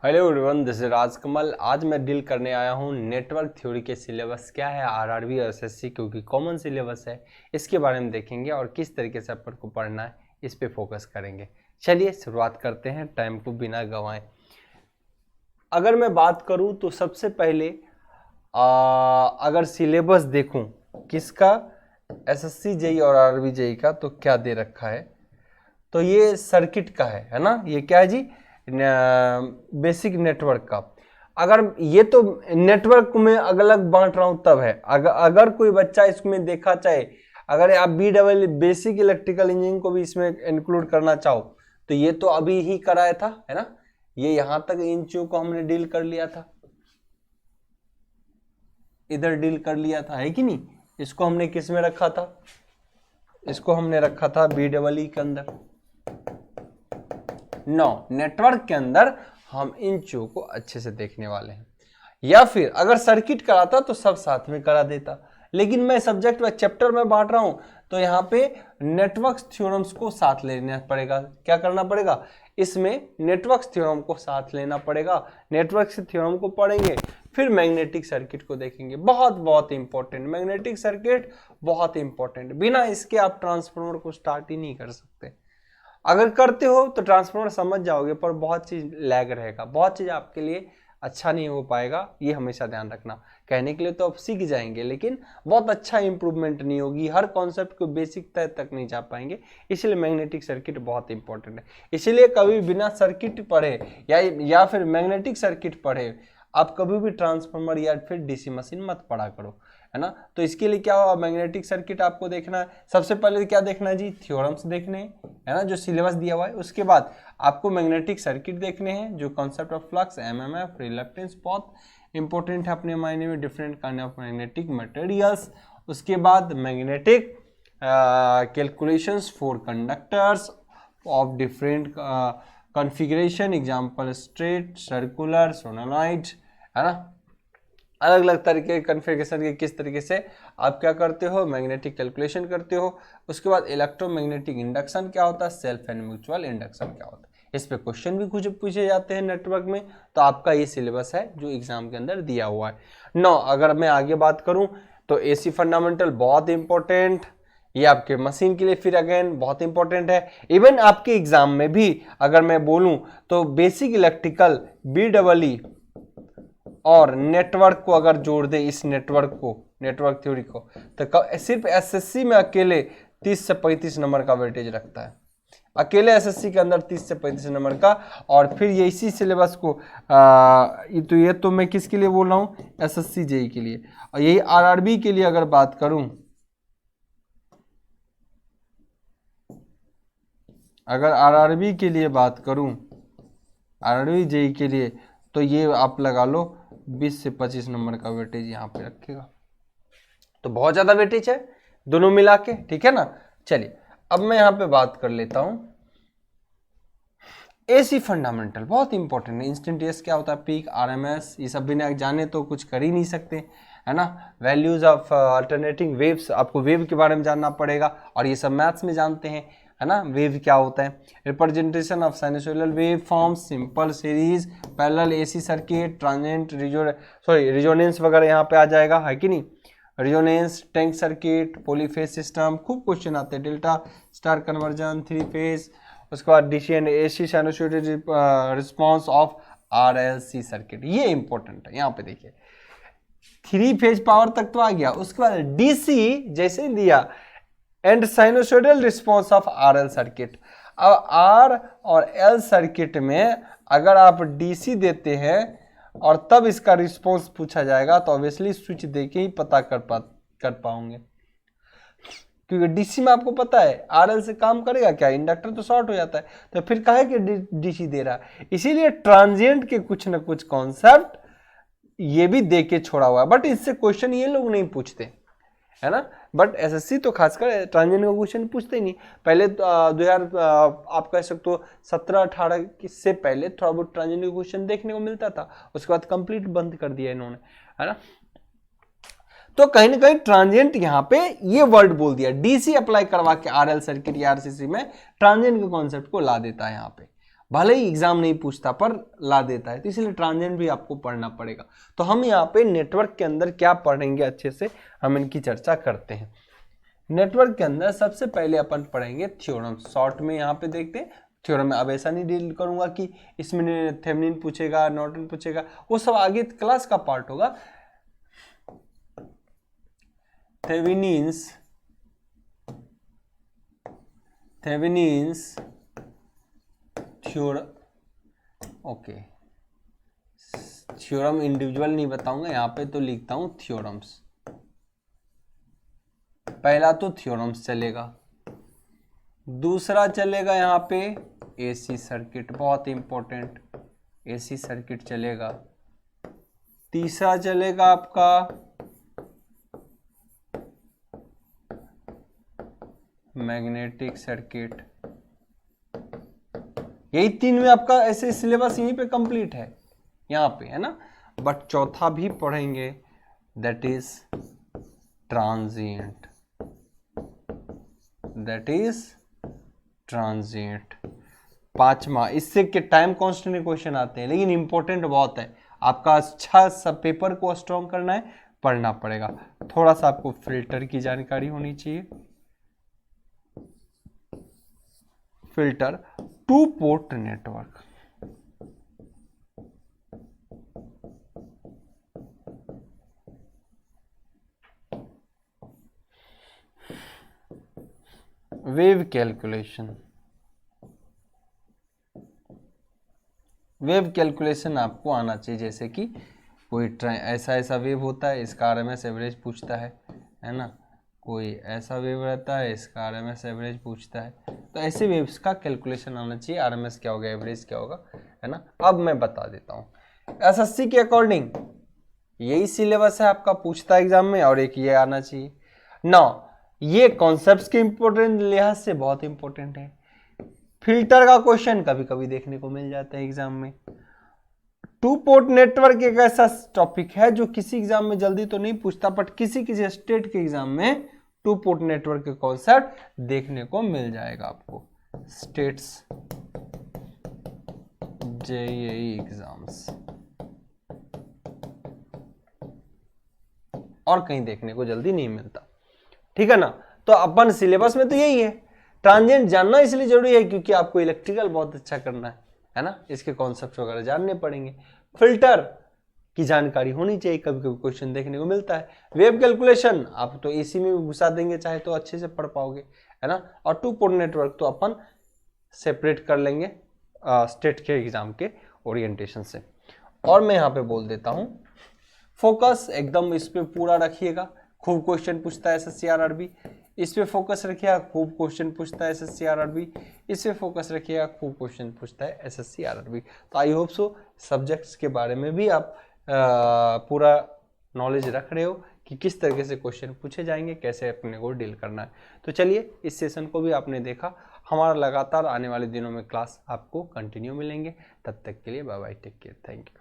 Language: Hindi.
Hello everyone, this is Rajkamal. आज मैं डील करने आया हूँ नेटवर्क थ्योरी के सिलेबस क्या है आरआरबी और एसएससी, क्योंकि कॉमन सिलेबस है, इसके बारे में देखेंगे और किस तरीके से अपन को पढ़ना है इस पे फोकस करेंगे। चलिए शुरुआत करते हैं, टाइम को बिना गंवाएं। अगर मैं बात करूँ तो सबसे पहले अगर सिलेबस देखूँ किसका, एसएससी जेई और आरआरबी जेई का, तो क्या दे रखा है। तो ये सर्किट का है ना। ये क्या है जी, बेसिक नेटवर्क का। अगर ये तो नेटवर्क में अलग अलग बांट रहा हूं तब है। अगर कोई बच्चा इसमें देखा चाहे, अगर आप BEE बेसिक इलेक्ट्रिकल इंजीनियरिंग को भी इसमें इंक्लूड करना चाहो तो ये तो अभी ही कराया था, है ना। ये यहां तक इन चीजों को हमने डील कर लिया था, इधर डील कर लिया था, है कि नहीं। इसको हमने किस में रखा था, इसको हमने रखा था BEE के अंदर। नेटवर्क के अंदर हम इन चीजों को अच्छे से देखने वाले हैं। या फिर अगर सर्किट कराता तो सब साथ में करा देता, लेकिन मैं सब्जेक्ट व चैप्टर में बांट रहा हूं तो यहाँ पे नेटवर्क थ्योरम्स को साथ लेना पड़ेगा। क्या करना पड़ेगा, इसमें नेटवर्क थ्योरम को साथ लेना पड़ेगा। नेटवर्क से थ्योरम को पढ़ेंगे, फिर मैग्नेटिक सर्किट को देखेंगे। बहुत बहुत इंपॉर्टेंट, मैग्नेटिक सर्किट बहुत इंपॉर्टेंट। बिना इसके आप ट्रांसफार्मर को स्टार्ट ही नहीं कर सकते। अगर करते हो तो ट्रांसफार्मर समझ जाओगे, पर बहुत चीज लैग रहेगा, बहुत चीज आपके लिए अच्छा नहीं हो पाएगा। ये हमेशा ध्यान रखना। कहने के लिए तो आप सीख जाएंगे, लेकिन बहुत अच्छा इंप्रूवमेंट नहीं होगी। हर कॉन्सेप्ट को बेसिक तय तक नहीं जा पाएंगे। इसलिए मैग्नेटिक सर्किट बहुत इंपॉर्टेंट है। इसलिए कभी बिना सर्किट पढ़े या फिर मैग्नेटिक सर्किट पढ़े आप कभी भी ट्रांसफार्मर या फिर डीसी मशीन मत पढ़ा करो, है ना। तो इसके लिए क्या हुआ, मैग्नेटिक सर्किट आपको देखना है। सबसे पहले क्या देखना है जी, थ्योरम्स देखने हैं, है ना, जो सिलेबस दिया हुआ है। उसके बाद आपको मैग्नेटिक सर्किट देखने हैं, जो concept of flux, MMF, reluctance बहुत इंपॉर्टेंट है अपने मायने में, different kind of magnetic materials. उसके बाद magnetic calculations for conductors of different configuration, example straight, circular, solenoid, है ना। अलग अलग तरीके के कन्फिगरेशन के किस तरीके से आप क्या करते हो, मैग्नेटिक कैलकुलेशन करते हो। उसके बाद इलेक्ट्रोमैग्नेटिक इंडक्शन क्या होता है, सेल्फ एंड म्यूचुअल इंडक्शन क्या होता है। इस पे क्वेश्चन भी कुछ पूछे जाते हैं नेटवर्क में। तो आपका ये सिलेबस है जो एग्जाम के अंदर दिया हुआ है। अगर मैं आगे बात करूं तो एसी फंडामेंटल बहुत इंपॉर्टेंट, ये आपके मशीन के लिए फिर अगेन बहुत इंपॉर्टेंट है। इवन आपके एग्जाम में भी अगर मैं बोलूं तो बेसिक इलेक्ट्रिकल BEE और नेटवर्क को अगर जोड़ दे, इस नेटवर्क को, नेटवर्क थ्योरी को, तो सिर्फ एसएससी में अकेले 30 से 35 नंबर का वेटेज रखता है। अकेले एसएससी के अंदर 30 से 35 नंबर का। और फिर ये इसी सिलेबस को ये तो मैं किसके लिए बोल रहा हूँ, एसएससी जेई के लिए। और यही आरआरबी के लिए अगर बात करूं, अगर आरआरबी के लिए बात करूं, आरआरबी जेई के लिए, तो ये आप लगा लो 20 से 25 नंबर का वेटेज यहाँ पे रखेगा। तो बहुत ज्यादा वेटेज है दोनों मिला के, ठीक है ना। चलिए अब मैं यहाँ पे बात कर लेता हूं एसी फंडामेंटल, बहुत इंपॉर्टेंट है। इंस्टेंटेनियस क्या होता है, पीक, आरएमएस, ये सब बिना जाने तो कुछ कर ही नहीं सकते, है ना। वैल्यूज ऑफ अल्टरनेटिंग वेव्स, आपको वेव के बारे में जानना पड़ेगा, और ये सब मैथ्स में जानते हैं, है ना। वेव क्या होता है, representation of sinusoidal wave forms, simple series, parallel AC circuit, transient, resonance वगैरह यहाँ पे आ जाएगा, है कि नहीं। Resonance, tank circuit, polyphase system, खूब क्वेश्चन आते हैं। डेल्टा स्टार कन्वर्जन, 3 फेज, उसके बाद DC and AC sinusoidal response of RLC circuit, ये इंपॉर्टेंट है। यहाँ पे देखिए 3 फेज पावर तक तो आ गया। उसके बाद डीसी जैसे दिया, and sinusoidal response of RL circuit. अब R और L सर्किट में अगर आप DC देते हैं और तब इसका रिस्पॉन्स पूछा जाएगा, तो ऑब्वियसली स्विच देके ही पता कर पाओगे, क्योंकि डीसी में आपको पता है RL से काम करेगा क्या, इंडक्टर तो शॉर्ट हो जाता है, तो फिर काहे कि डीसी दे रहा है। इसीलिए ट्रांजिएंट के कुछ ना कुछ कॉन्सेप्ट ये भी दे के छोड़ा हुआ है, बट इससे क्वेश्चन ये लोग नहीं पूछते, है ना। बट एसएससी तो खासकर ट्रांजिएंट का क्वेश्चन पूछते ही नहीं। पहले 2000 आप कह सकते हो 17-18 से पहले थोड़ा बहुत ट्रांजिएंट का क्वेश्चन देखने को मिलता था, उसके बाद कंप्लीट बंद कर दिया इन्होंने, है ना। तो कहीं ना कहीं ट्रांजिएंट यहाँ पे ये वर्ड बोल दिया, डीसी अप्लाई करवा के RL सर्किट या RCC में ट्रांजिएंट के कॉन्सेप्ट को ला देता है यहाँ पे। भले ही एग्जाम नहीं पूछता पर ला देता है, तो इसलिए ट्रांजिएंट भी आपको पढ़ना पड़ेगा। तो हम यहाँ पे नेटवर्क के अंदर क्या पढ़ेंगे अच्छे से हम इनकी चर्चा करते हैं। नेटवर्क के अंदर सबसे पहले अपन पढ़ेंगे थ्योरम, शॉर्ट में यहाँ पे देखते हैं थ्योरम में। अब ऐसा नहीं डील करूंगा कि इसमें थेवेनिन पूछेगा, नॉर्टन पूछेगा, वो सब आगे क्लास का पार्ट होगा। Thevenin's theorem, okay, theorem individual नहीं बताऊंगा यहाँ पे, तो लिखता हूं थ्योरम्स। पहला तो थ्योरम्स चलेगा, दूसरा चलेगा यहाँ पे एसी सर्किट, बहुत इंपॉर्टेंट, एसी सर्किट चलेगा। तीसरा चलेगा आपका मैग्नेटिक सर्किट। यही तीन में आपका ऐसे सिलेबस यहीं पे कंप्लीट है, यहाँ पे है ना। बट चौथा भी पढ़ेंगे, that is transient, that is transient. पांचवा, इससे के टाइम कांस्टेंट के क्वेश्चन आते हैं, लेकिन इंपॉर्टेंट बहुत है, आपका अच्छा सब पेपर को स्ट्रॉन्ग करना है, पढ़ना पड़ेगा। थोड़ा सा आपको फिल्टर की जानकारी होनी चाहिए। Filter, two port network, wave calculation. Wave calculation आपको आना चाहिए, जैसे कि कोई ऐसा वेव होता है, इसका आरएमएस एवरेज पूछता है ना, कोई ऐसा वेव रहता है, इसका आरएमएस एवरेज पूछता है, तो ऐसे वेव्स का कैलकुलेशन आना चाहिए, आरएमएस क्या होगा, एवरेज क्या होगा, है ना। अब मैं बता देता हूँ एसएससी के अकॉर्डिंग यही सिलेबस है आपका, पूछता है एग्जाम में, और एक ये आना चाहिए ना। ये कॉन्सेप्ट्स के इंपॉर्टेंट लिहाज से बहुत इंपॉर्टेंट है। फिल्टर का क्वेश्चन कभी कभी देखने को मिल जाता है एग्जाम में। टू पोर्ट नेटवर्क एक ऐसा टॉपिक है जो किसी एग्जाम में जल्दी तो नहीं पूछता, बट किसी किसी स्टेट के एग्जाम में टू पोर्ट नेटवर्क के कॉन्सेप्ट देखने को मिल जाएगा आपको, स्टेट्स जेईई एग्जाम्स, और कहीं देखने को जल्दी नहीं मिलता, ठीक है ना। तो अपन सिलेबस में तो यही है। ट्रांजिएंट जानना इसलिए जरूरी है क्योंकि आपको इलेक्ट्रिकल बहुत अच्छा करना है ना, इसके कॉन्सेप्ट वगैरह जानने पड़ेंगे। फिल्टर की जानकारी होनी चाहिए, कभी कभी क्वेश्चन देखने को मिलता है। वेव कैलकुलेशन आप तो एसी में भी घुसा देंगे चाहे तो अच्छे से पढ़ पाओगे, है ना। और टू पोर्ट नेटवर्क तो अपन सेपरेट कर लेंगे स्टेट के एग्जाम के ओरिएंटेशन से। और मैं यहाँ पे बोल देता हूँ, फोकस एकदम इस पे पूरा रखिएगा, खूब क्वेश्चन पूछता है एसएससी आरआरबी, इस पे फोकस रखिएगा, खूब क्वेश्चन पूछता है एसएससी आरआरबी, इस पे फोकस रखिएगा, खूब क्वेश्चन पूछता है एसएससी आरआरबी। तो आई होप सो सब्जेक्ट्स के बारे में भी आप पूरा नॉलेज रख रहे हो कि किस तरीके से क्वेश्चन पूछे जाएंगे, कैसे अपने को डील करना है। तो चलिए, इस सेशन को भी आपने देखा, हमारा लगातार आने वाले दिनों में क्लास आपको कंटिन्यू मिलेंगे। तब तक के लिए bye bye, take care, thank you.